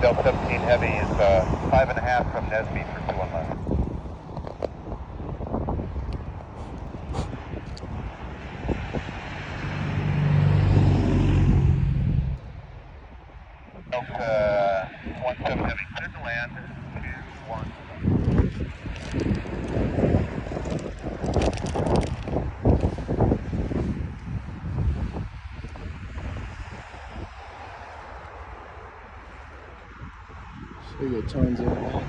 Delta 17 Heavy is 5.5 from Nesby for 21 left. Delta 17 Heavy, clear to land, 2-1. So you get tons of that.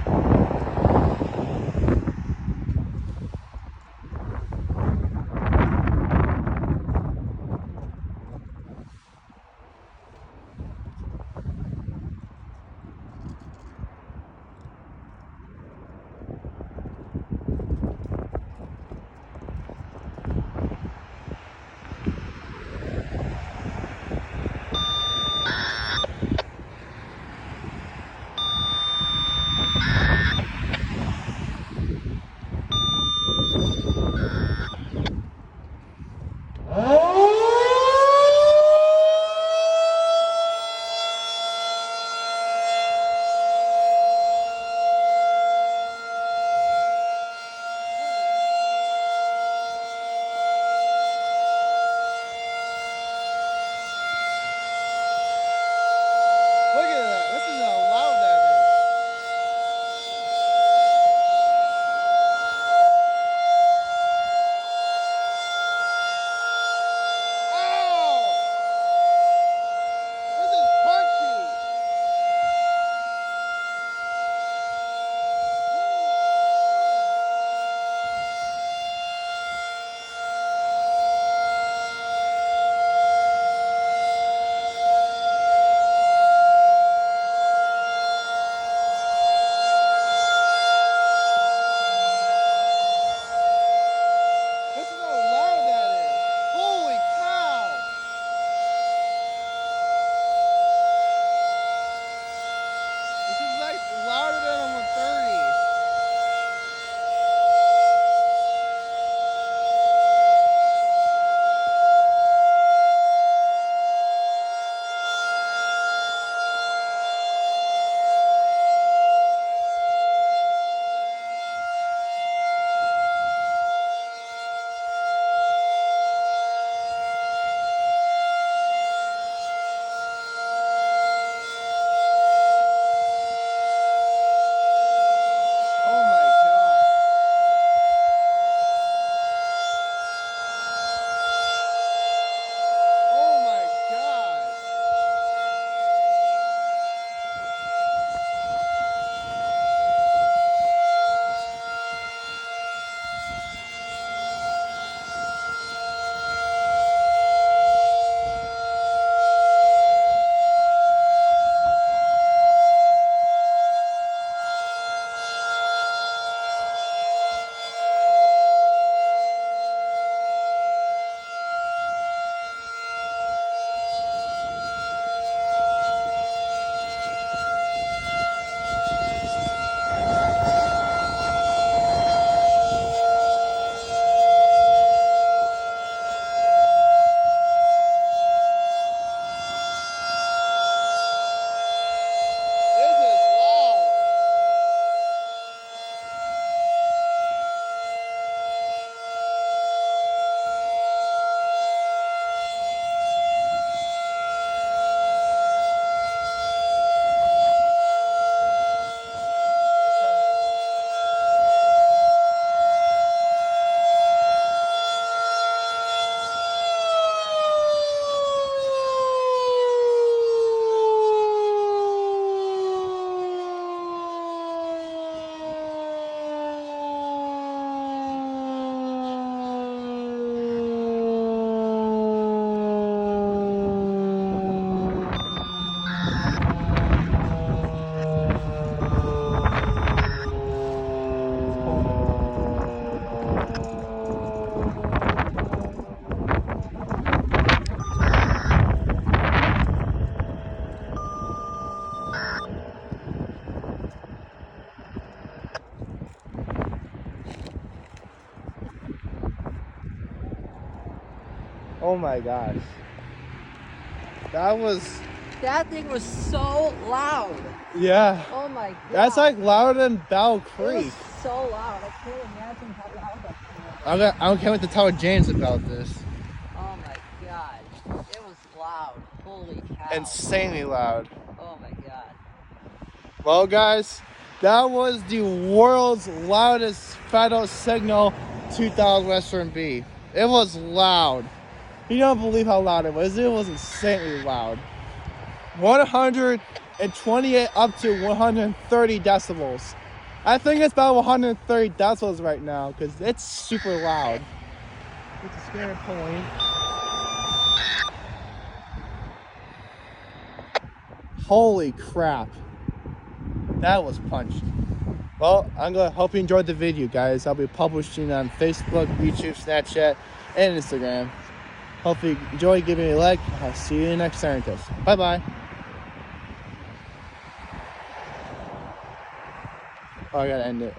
Oh my gosh. That thing was so loud. Yeah. Oh my god. That's like louder than Bell It Creek. was so loud. I can't imagine how loud that was. I can't wait to tell James about this. Oh my god. It was loud. Holy cow. Insanely loud. Oh my god. Well, guys, that was the world's loudest Federal Signal 2000 SRNB. It was loud. You don't believe how loud it was. It was insanely loud. 128 up to 130 decibels. I think it's about 130 decibels right now because it's super loud. It's a scary point. Holy crap. That was punchy. Well, hope you enjoyed the video, guys. I'll be publishing on Facebook, YouTube, Snapchat, and Instagram. Hope you enjoy. Give me a like. I'll see you in the next Siren test. Bye-bye. Oh, I gotta end it.